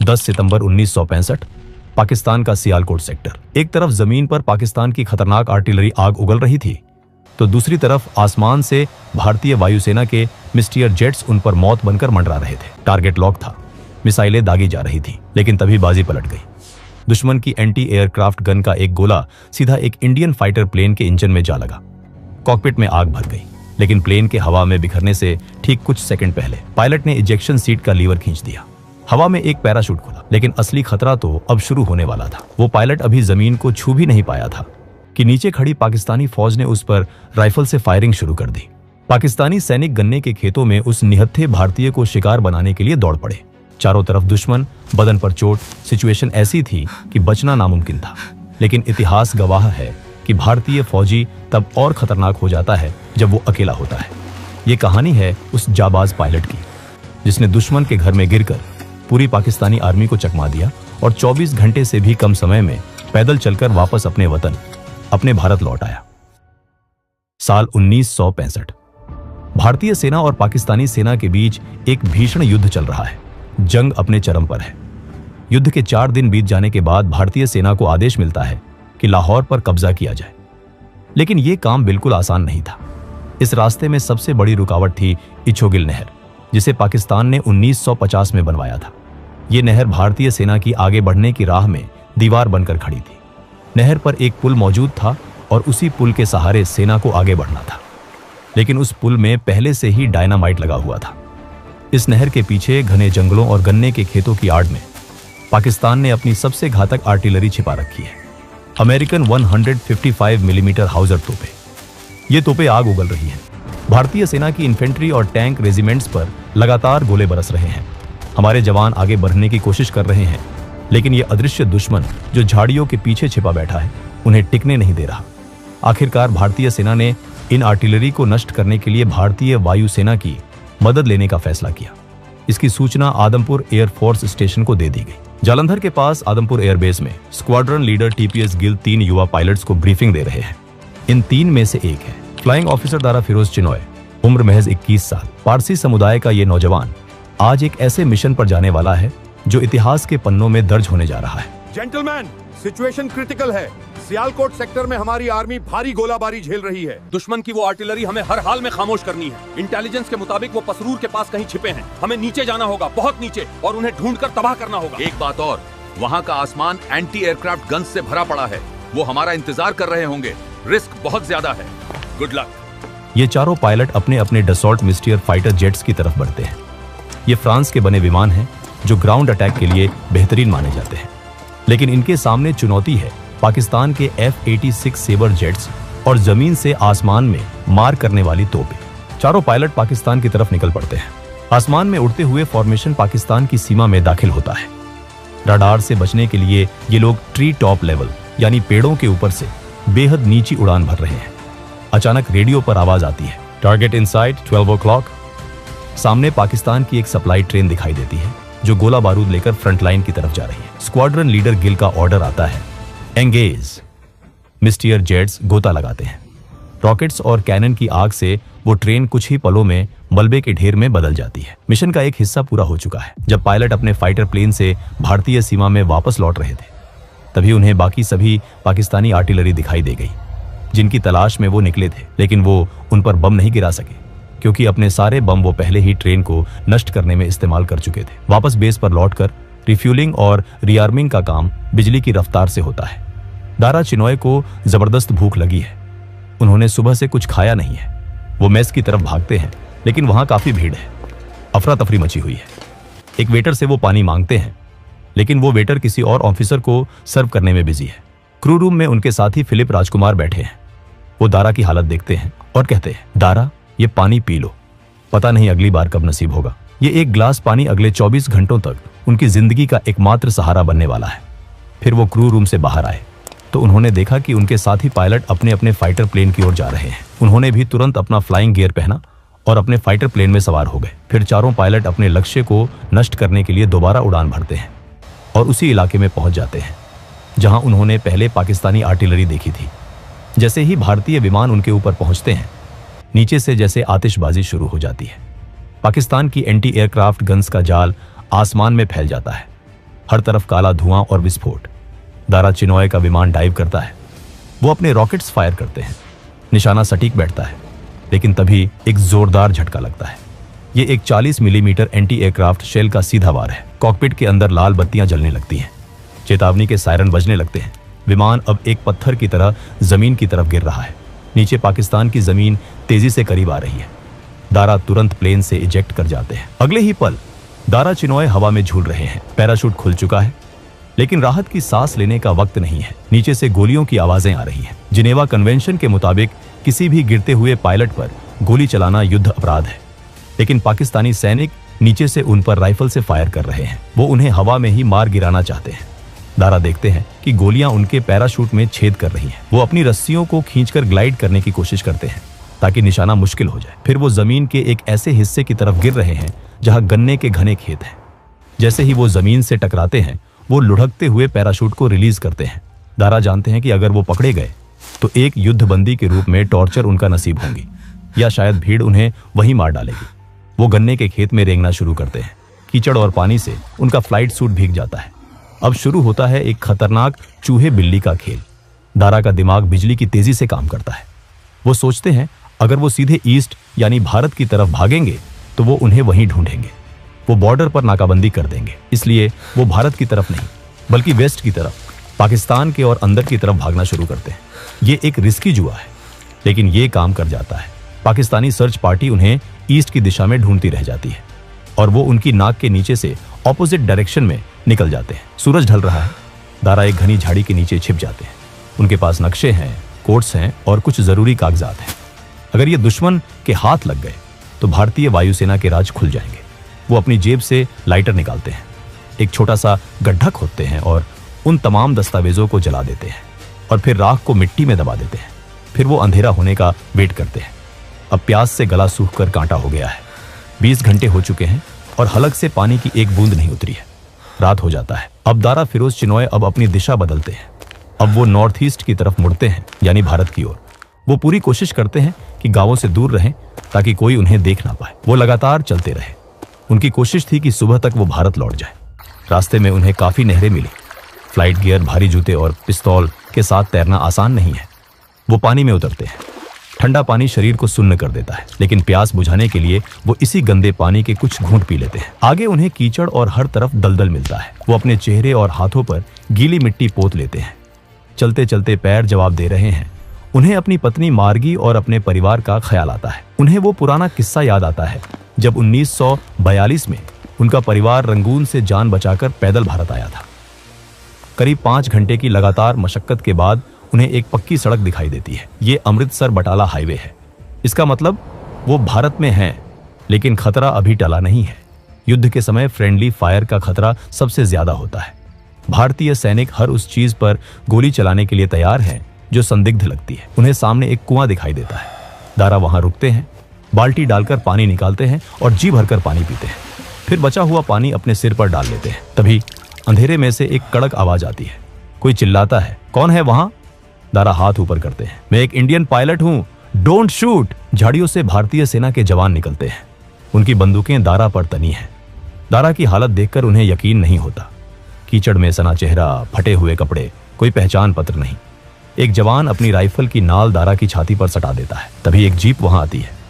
10 सितंबर 1965 पाकिस्तान का सियालकोट सेक्टर। एक तरफ जमीन पर पाकिस्तान की खतरनाक आर्टिलरी आग उगल रही थी, तो दूसरी तरफ आसमान से भारतीय वायुसेना के मिस्टियर जेट्स उन पर मौत बनकर मंडरा रहे थे। टारगेट लॉक था, मिसाइलें दागी जा रही थी, लेकिन तभी बाजी पलट गई। दुश्मन की एंटी एयरक्राफ्ट गन का एक गोला सीधा एक इंडियन फाइटर प्लेन के इंजन में जा लगा। कॉकपिट में आग भर गई, लेकिन प्लेन के हवा में बिखरने से ठीक कुछ सेकंड पहले पायलट ने इजेक्शन सीट का लीवर खींच दिया। हवा में एक पैराशूट खुला, लेकिन असली खतरा तो अब शुरू होने वाला था। वो पायलट अभी जमीन को छू भी नहीं पाया था कि नीचे खड़ी पाकिस्तानी फौज ने उस पर राइफल से फायरिंग शुरू कर दी। पाकिस्तानी सैनिक गन्ने के खेतों में उस निहत्थे भारतीय को शिकार बनाने के लिए दौड़ पड़े। चारों तरफ दुश्मन, बदन पर चोट। सिचुएशन ऐसी थी कि बचना नामुमकिन था, लेकिन इतिहास गवाह है कि भारतीय फौजी तब और खतरनाक हो जाता है जब वो अकेला होता है। ये कहानी है उस जाबाज पायलट की, जिसने दुश्मन के घर में गिरकर पूरी पाकिस्तानी आर्मी को चकमा दिया और 24 घंटे से भी कम समय में पैदल चलकर वापस अपने वतन, अपने भारत लौट आया। साल 1965। भारतीय सेना और पाकिस्तानी सेना के बीच एक भीषण युद्ध चल रहा है। जंग अपने चरम पर है। युद्ध के 4 दिन बीत जाने के बाद भारतीय सेना को आदेश मिलता है कि लाहौर पर कब्जा किया जाए, लेकिन यह काम बिल्कुल आसान नहीं था। इस रास्ते में सबसे बड़ी रुकावट थी इछोगिल नहर, जिसे पाकिस्तान ने 1950 में बनवाया था। यह नहर भारतीय सेना की आगे बढ़ने की राह में दीवार बनकर खड़ी थी। नहर पर एक पुल मौजूद था और उसी पुल के सहारे सेना को आगे बढ़ना था, लेकिन उस पुल में पहले से ही डायनामाइट लगा हुआ था। इस नहर के पीछे घने जंगलों और गन्ने के खेतों की आड़ में पाकिस्तान ने अपनी सबसे घातक आर्टिलरी छिपा रखी है, अमेरिकन 155 मिलीमीटर हाउजर तोपें। ये तोपें आग उगल रही हैं। भारतीय सेना की इन्फेंट्री और टैंक रेजिमेंट्स पर लगातार गोले बरस रहे हैं। हमारे जवान आगे बढ़ने की कोशिश कर रहे हैं, लेकिन ये अदृश्य दुश्मन जो झाड़ियों के पीछे छिपा बैठा है, उन्हें टिकने नहीं दे रहा। आखिरकार भारतीय सेना ने इन आर्टिलरी को नष्ट करने के लिए भारतीय वायुसेना की मदद लेने का फैसला किया। इसकी सूचना आदमपुर एयरफोर्स स्टेशन को दे दी गई। जालंधर के पास आदमपुर एयरबेस में स्क्वाड्रन लीडर टीपीएस गिल 3 युवा पायलट्स को ब्रीफिंग दे रहे हैं। इन 3 में से एक है फ्लाइंग ऑफिसर दारा फिरोज चिनॉय, उम्र महज 21 साल। पारसी समुदाय का ये नौजवान आज एक ऐसे मिशन पर जाने वाला है जो इतिहास के पन्नों में दर्ज होने जा रहा है। जेंटलमैन, सिचुएशन क्रिटिकल है। सियालकोट सेक्टर में हमारी आर्मी भारी गोलाबारी झेल रही है। दुश्मन की वो आर्टिलरी हमें हर हाल में खामोश करनी है। इंटेलिजेंस के मुताबिक वो पसरूर के पास कहीं छिपे हैं। हमें नीचे जाना होगा, बहुत नीचे, और उन्हें ढूंढकर तबाह करना होगा। एक बात और, वहाँ का आसमान एंटी एयरक्राफ्ट गन्स से भरा पड़ा है। वो हमारा इंतजार कर रहे होंगे। रिस्क बहुत ज्यादा है। Good luck. ये चारों पायलट अपने अपने डसॉल्ट मिस्टियर फाइटर जेट्स की तरफ बढ़ते हैं। ये फ्रांस के बने विमान हैं जो ग्राउंड अटैक के लिए बेहतरीन माने जाते हैं, लेकिन इनके सामने चुनौती है पाकिस्तान के F-86 सेबर जेट्स और जमीन से आसमान में मार करने वाली तोपें। चारों पायलट पाकिस्तान की तरफ निकल पड़ते हैं। आसमान में उड़ते हुए फॉर्मेशन पाकिस्तान की सीमा में दाखिल होता है। रडार से बचने के लिए ये लोग ट्री टॉप लेवल यानी पेड़ों के ऊपर से बेहद नीची उड़ान भर रहे हैं। अचानक रेडियो पर आवाज आती है, टारगेट इनसाइड 12 o'clock। सामने पाकिस्तान की एक सप्लाई ट्रेन दिखाई देती है जो गोला बारूद लेकर फ्रंट लाइन की तरफ जा रही है। स्क्वाड्रन लीडर गिल का ऑर्डर आता है, एंगेज। मिस्टियर जेट्स गोता लगाते हैं। रॉकेट्स और कैनन की आग से वो ट्रेन कुछ ही पलों में मलबे के ढेर में बदल जाती है। मिशन का एक हिस्सा पूरा हो चुका है। जब पायलट अपने फाइटर प्लेन से भारतीय सीमा में वापस लौट रहे थे, तभी उन्हें बाकी सभी पाकिस्तानी आर्टिलरी दिखाई दे गई, जिनकी तलाश में वो निकले थे, लेकिन वो उन पर बम नहीं गिरा सके, क्योंकि अपने सारे बम वो पहले ही ट्रेन को नष्ट करने में इस्तेमाल कर चुके थे। वापस बेस पर लौटकर रिफ्यूलिंग और रीआर्मिंग का काम बिजली की रफ्तार से होता है। दारा चिनॉय को जबरदस्त भूख लगी है। उन्होंने सुबह से कुछ खाया नहीं है। वो मेस की तरफ भागते हैं, लेकिन वहां काफी भीड़ है। अफरा तफरी मची हुई है। एक वेटर से वो पानी मांगते हैं, लेकिन वो वेटर किसी और ऑफिसर को सर्व करने में बिजी है। क्रू रूम में उनके साथी फिलिप राजकुमार बैठे हैं। वो दारा की हालत देखते हैं और कहते हैं, दारा, ये पानी पी लो, पता नहीं अगली बार कब नसीब होगा। ये एक ग्लास पानी अगले 24 घंटों तक उनकी जिंदगी का एकमात्र सहारा बनने वाला है। फिर वो क्रू रूम से बाहर आए तो उन्होंने देखा कि उनके साथी पायलट अपने अपने फाइटर प्लेन की ओर जा रहे हैं। उन्होंने भी तुरंत अपना फ्लाइंग गियर पहना और अपने फाइटर प्लेन में सवार हो गए। फिर चारों पायलट अपने लक्ष्य को नष्ट करने के लिए दोबारा उड़ान भरते हैं और उसी इलाके में पहुंच जाते हैं जहां उन्होंने पहले पाकिस्तानी आर्टिलरी देखी थी। जैसे ही भारतीय विमान उनके ऊपर पहुंचते हैं, नीचे से जैसे आतिशबाजी शुरू हो जाती है। पाकिस्तान की एंटी एयरक्राफ्ट गन्स का जाल आसमान में फैल जाता है। हर तरफ काला धुआं और विस्फोट। दारा चिनॉय का विमान डाइव करता है। वो अपने रॉकेट्स फायर करते हैं। निशाना सटीक बैठता है, लेकिन तभी एक जोरदार झटका लगता है। ये एक 40 मिलीमीटर एंटी एयरक्राफ्ट शेल का सीधा वार है। कॉकपिट के अंदर लाल बत्तियां जलने लगती हैं। चेतावनी के सायरन बजने लगते हैं। विमान अब एक पत्थर की तरह जमीन की तरफ गिर रहा है। नीचे पाकिस्तान की जमीन तेजी से करीब आ रही है। दारा तुरंत प्लेन से इजेक्ट कर जाते हैं। अगले ही पल दारा चिनॉय हवा में झूल रहे हैं। पैराशूट खुल चुका है, लेकिन राहत की सांस लेने का वक्त नहीं है। नीचे से गोलियों की आवाजें आ रही हैं। जिनेवा कन्वेंशन के मुताबिक किसी भी गिरते हुए पायलट पर गोली चलाना युद्ध अपराध है, लेकिन पाकिस्तानी सैनिक नीचे से उन पर राइफल से फायर कर रहे हैं। वो उन्हें हवा में ही मार गिराना चाहते हैं। दारा देखते हैं कि गोलियां उनके पैराशूट में छेद कर रही हैं। वो अपनी रस्सियों को खींचकर ग्लाइड करने की कोशिश करते हैं ताकि निशाना मुश्किल हो जाए। फिर वो जमीन के एक ऐसे हिस्से की तरफ गिर रहे हैं जहां गन्ने के घने खेत हैं। जैसे ही वो जमीन से टकराते हैं, वो लुढ़कते हुए पैराशूट को रिलीज करते हैं। दारा जानते हैं कि अगर वो पकड़े गए तो एक युद्धबंदी के रूप में टॉर्चर उनका नसीब होंगी, या शायद भीड़ उन्हें वहीं मार डालेगी। वो गन्ने के खेत में रेंगना शुरू करते हैं। कीचड़ और पानी से उनका फ्लाइट सूट भीग जाता है। अब शुरू होता है एक खतरनाक चूहे बिल्ली का खेल। दारा का दिमाग बिजली की तेजी से काम करता है। वो सोचते हैं अगर वो सीधे ईस्ट यानी भारत की तरफ भागेंगे तो वो उन्हें वहीं ढूंढेंगे। वो बॉर्डर पर नाकाबंदी कर देंगे। इसलिए वो भारत की तरफ नहीं, बल्कि वेस्ट की तरफ, पाकिस्तान के और अंदर की तरफ भागना शुरू करते हैं। ये एक रिस्की जुआ है, लेकिन ये काम कर जाता है। पाकिस्तानी सर्च पार्टी उन्हें ईस्ट की दिशा में ढूंढती रह जाती है और वो उनकी नाक के नीचे से ऑपोजिट डायरेक्शन में निकल जाते हैं। सूरज ढल रहा है। दारा एक घनी झाड़ी के नीचे छिप जाते हैं। उनके पास नक्शे हैं, कोड्स हैं और कुछ जरूरी कागजात हैं। अगर ये दुश्मन के हाथ लग गए तो भारतीय वायुसेना के राज खुल जाएंगे। वो अपनी जेब से लाइटर निकालते हैं, एक छोटा सा गड्ढा खोदते हैं और उन तमाम दस्तावेजों को जला देते हैं और फिर राख को मिट्टी में दबा देते हैं। फिर वो अंधेरा होने का वेट करते हैं। अब प्यास से गला सूख कर कांटा हो गया है। 20 घंटे हो चुके हैं और हलक से पानी की एक बूंद नहीं उतरी है। रात हो जाता है। अब दारा फिरोज चिनॉय अब अपनी दिशा बदलते हैं। अब वो नॉर्थ ईस्ट की तरफ मुड़ते हैं, यानी भारत की ओर। वो पूरी कोशिश करते हैं कि गांवों से दूर रहें ताकि कोई उन्हें देख ना पाए। वो लगातार चलते रहे। उनकी कोशिश थी कि सुबह तक वो भारत लौट जाए। रास्ते में उन्हें काफी नहरें मिली। फ्लाइट गियर, भारी जूते और पिस्तौल के साथ तैरना आसान नहीं है। वो पानी में उतरते हैं। ठंडा पानी शरीर को सुन्न कर देता है, लेकिन प्यास बुझाने के लिए वो इसी गंदे पानी के कुछ घूंट पी लेते हैं। आगे उन्हें कीचड़ और हर तरफ दलदल मिलता है। वो अपने चेहरे और हाथों पर गीली मिट्टी पोत लेते हैं। चलते चलते पैर जवाब दे रहे हैं। उन्हें अपनी पत्नी मार्गी और अपने परिवार का ख्याल आता है। उन्हें वो पुराना किस्सा याद आता है जब 1942 में उनका परिवार रंगून से जान बचाकर पैदल भारत आया था। करीब 5 घंटे की लगातार मशक्कत के बाद उन्हें एक पक्की सड़क दिखाई देती है। ये अमृतसर बटाला हाईवे है। इसका मतलब वो भारत में हैं, लेकिन खतरा अभी टला नहीं है। युद्ध के समय फ्रेंडली फायर का खतरा सबसे ज्यादा होता है। भारतीय सैनिक हर उस चीज पर गोली चलाने के लिए तैयार हैं जो संदिग्ध लगती है। उन्हें सामने एक कुआं दिखाई देता है। दारा वहां रुकते हैं, बाल्टी डालकर पानी निकालते हैं और जी भरकर पानी पीते हैं। फिर बचा हुआ पानी अपने सिर पर डाल लेते हैं। तभी अंधेरे में से एक कड़क आवाज आती है। कोई चिल्लाता है, कौन है वहां? दारा हाथ ऊपर करते हैं। मैं एक इंडियन पायलट हूं, डोंट शूट। झाड़ियों से भारतीय सेना के जवान निकलते हैं। उनकी बंदूकें दारा पर तनी हैं। दारा की हालत देखकर उन्हें यकीन नहीं होता। कीचड़ में सना चेहरा, फटे हुए कपड़े, कोई पहचान पत्र नहीं। एक जवान अपनी राइफल की नाल दारा की छाती पर सटा देता है। तभी एक जीप वहां आती है।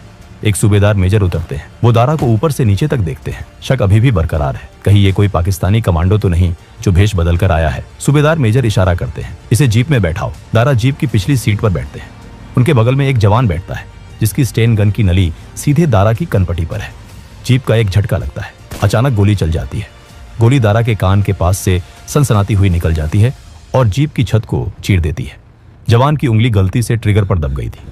एक सूबेदार मेजर उतरते हैं। वो दारा को ऊपर से नीचे तक देखते हैं। शक अभी भी बरकरार है, कहीं ये कोई पाकिस्तानी कमांडो तो नहीं जो भेष बदल कर आया है। सूबेदार मेजर इशारा करते हैं, इसे जीप में बैठाओ। दारा जीप की पिछली सीट पर बैठते हैं। उनके बगल में एक जवान बैठता है जिसकी स्टेन गन की नली सीधे दारा की कनपटी पर है। जीप का एक झटका लगता है। अचानक गोली चल जाती है। गोली दारा के कान के पास से सनसनाती हुई निकल जाती है और जीप की छत को चीर देती है। जवान की उंगली गलती से ट्रिगर पर दब गई थी।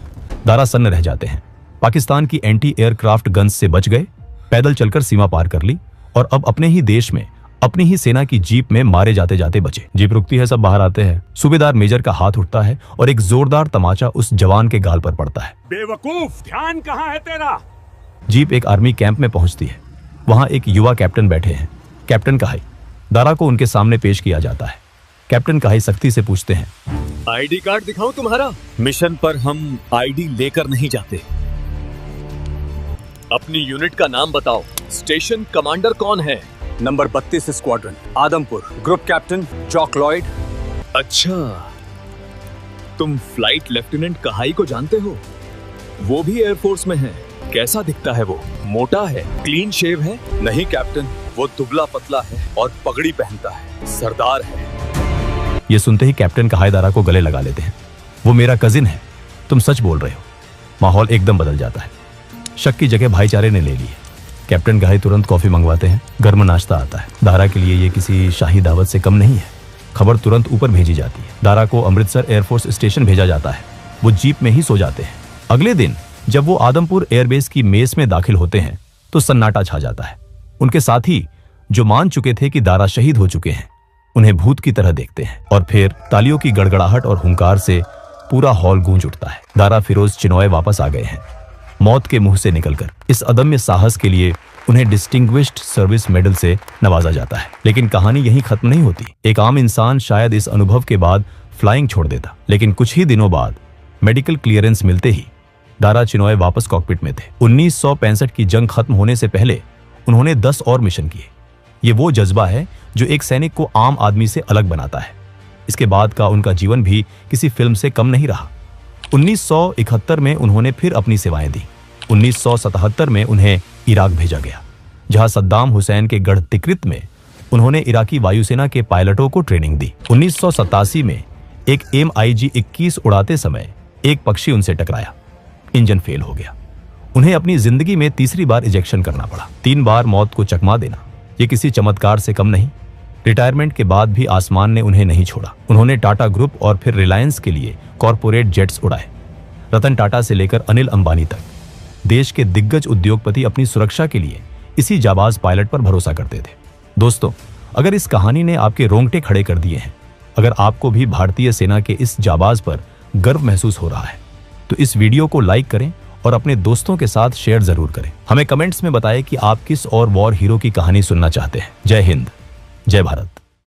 दारा सन्न रह जाते हैं। पाकिस्तान की एंटी एयरक्राफ्ट गन्स से बच गए, पैदल चलकर सीमा पार कर ली और अब अपने ही देश में अपनी ही सेना की जीप में मारे जाते जाते बचे। जीप रुकती है, सब बाहर आते हैं। सूबेदार मेजर का हाथ उठता है और एक जोरदार तमाचा उस जवान के गाल पर पड़ता है। बेवकूफ, ध्यान कहाँ है तेरा? जीप एक आर्मी कैंप में पहुंचती है। वहां एक युवा कैप्टन बैठे हैं, कैप्टन कहाई। दारा को उनके सामने पेश किया जाता है। कैप्टन कहाई सख्ती से पूछते हैं, आईडी कार्ड दिखाऊं तुम्हारा? मिशन पर हम आईडी लेकर नहीं जाते। अपनी यूनिट का नाम बताओ। स्टेशन कमांडर कौन है? Number 32 squadron, Adampur, group captain Jock Lloyd. अच्छा, तुम फ्लाइट लेफ्टिनेंट कहाई को जानते हो? वो भी एयरफोर्स में है। कैसा दिखता है वो? मोटा है, क्लीन शेव है? नहीं कैप्टन, वो दुबला पतला है और पगड़ी पहनता है, सरदार है। ये सुनते ही कैप्टन कहाई दारा को गले लगा लेते हैं। वो मेरा कजिन है, तुम सच बोल रहे हो। माहौल एकदम बदल जाता है। शक की जगह भाईचारे ने ले ली है। कैप्टन कहाई तुरंत कॉफी मंगवाते हैं। गर्म नाश्ता आता है। दारा के लिए ये किसी शाही दावत से कम नहीं है। खबर तुरंत ऊपर भेजी जाती है। दारा को अमृतसर एयरफोर्स स्टेशन भेजा जाता है। वो जीप में ही सो जाते हैं। अगले दिन जब वो आदमपुर एयरबेस की मेस में दाखिल होते हैं तो सन्नाटा छा जाता है। उनके साथी जो मान चुके थे कि दारा शहीद हो चुके हैं, उन्हें भूत की तरह देखते हैं और फिर तालियों की गड़गड़ाहट और हुंकार से पूरा हॉल गूंज उठता है। दारा फिरोज चिनॉय वापस आ गए हैं, मौत के मुंह से निकलकर। इस अदम्य साहस के लिए उन्हें डिस्टिंग्विश्ड सर्विस मेडल से नवाजा जाता है। लेकिन कहानी यहीं खत्म नहीं होती। एक आम इंसान शायद इस अनुभव के बाद फ्लाइंग छोड़ देता, लेकिन कुछ ही दिनों बाद मेडिकल क्लियरेंस मिलते ही दारा चिनॉय वापस कॉकपिट में थे। 1965 की जंग खत्म होने से पहले उन्होंने 10 और मिशन किए। ये वो जज्बा है जो एक सैनिक को आम आदमी से अलग बनाता है। इसके बाद का उनका जीवन भी किसी फिल्म से कम नहीं रहा। 1971 में उन्होंने फिर अपनी सेवाएं दी। 1977 में उन्हें इराक भेजा गया, जहां सद्दाम हुसैन के गढ़ तिक्रित में उन्होंने इराकी वायुसेना के पायलटों को ट्रेनिंग दी। 1987 में एक MiG-21 उड़ाते समय एक पक्षी उनसे टकराया। इंजन फेल हो गया। उन्हें अपनी जिंदगी में तीसरी बार इजेक्शन करना पड़ा। 3 बार मौत को चकमा देना ये किसी चमत्कार से कम नहीं। रिटायरमेंट के बाद भी आसमान ने उन्हें नहीं छोड़ा। उन्होंने टाटा ग्रुप और फिर रिलायंस के लिए कॉरपोरेट जेट्स उड़ाए। रतन टाटा से लेकर अनिल अंबानी तक देश के दिग्गज उद्योगपति अपनी सुरक्षा के लिए इसी जाबाज पायलट पर भरोसा करते थे। दोस्तों, अगर इस कहानी ने आपके रोंगटे खड़े कर दिए हैं, अगर आपको भी भारतीय सेना के इस जाबाज पर गर्व महसूस हो रहा है, तो इस वीडियो को लाइक करें और अपने दोस्तों के साथ शेयर जरूर करें। हमें कमेंट्स में बताएं कि आप किस और वॉर हीरो की कहानी सुनना चाहते हैं। जय हिंद, जय भारत।